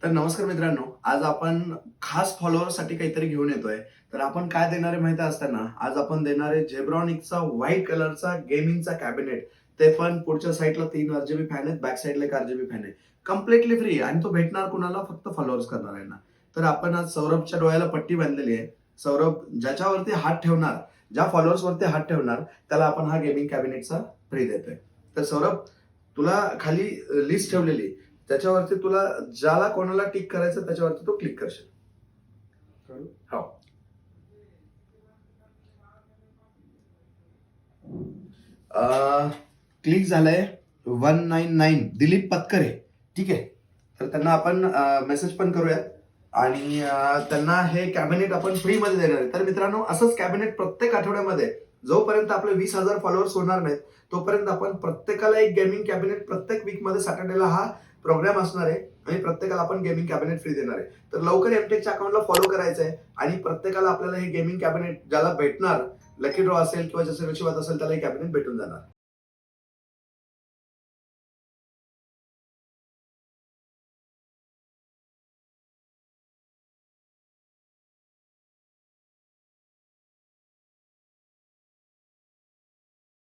तर नमस्कार मित्रांनो, आज आपण खास फॉलोअरसाठी काहीतरी घेऊन येतोय. तर आपण काय देणार आहे माहिती असताना, आज आपण देणार आहे झेब्रॉनिक्सचा व्हाईट कलरचा गेमिंगचा कॅबिनेट. ते पण पुढच्या साइडला 3 आरजीबी फॅन आहेत, बॅक साइडला 1 आरजीबी फॅन आहे. कंप्लीटली फ्री आणि तो भेटणार कुणाला? फक्त फॉलोअर्स करणाऱ्यांना. तर आपण आज सौरभच्या डोळ्याला पट्टी बांधलेली आहे. सौरभ ज्याच्यावरती हात ठेवणार, ज्या फॉलोअर्सवरती हात ठेवणार, त्याला आपण हा गेमिंग कॅबिनेटचा फ्री देतोय. तर सौरभ, तुला खाली लिस्ट ठेवलेली. त्याच्यावरती तुला ज्याला कोणाला टिक करायचं त्याच्यावरती तो क्लिक करशील. हो. क्लिक झालंय 199 दिलीप पतकरे. ठीक आहे. तर त्यांना आपण मेसेज पण करूयात आणि त्यांना हे कॅबिनेट आपण फ्री मध्ये देणार आहे. तर मित्रांनो, असंच कॅबिनेट प्रत्येक आठवड्यामध्ये जोपर्यंत आपले 20,000 फॉलोअर्स होणार नाहीत तोपर्यंत आपण प्रत्येकाला एक गेमिंग कॅबिनेट प्रत्येक वीक मध्ये सॅटर्डेला हा प्रोग्राम असणार आहे आणि प्रत्येकाला आपण गेमिंग कॅबिनेट फ्री देणार आहे. तर लवकर एमटेकच्या अकाउंटला फॉलो करायचं आहे आणि प्रत्येकाला आपल्याला हे गेमिंग कॅबिनेट ज्याला भेटणार, लकी ड्रॉ असेल किंवा जसं नशिबात असेल त्याला हे कॅबिनेट भेटून जाणार.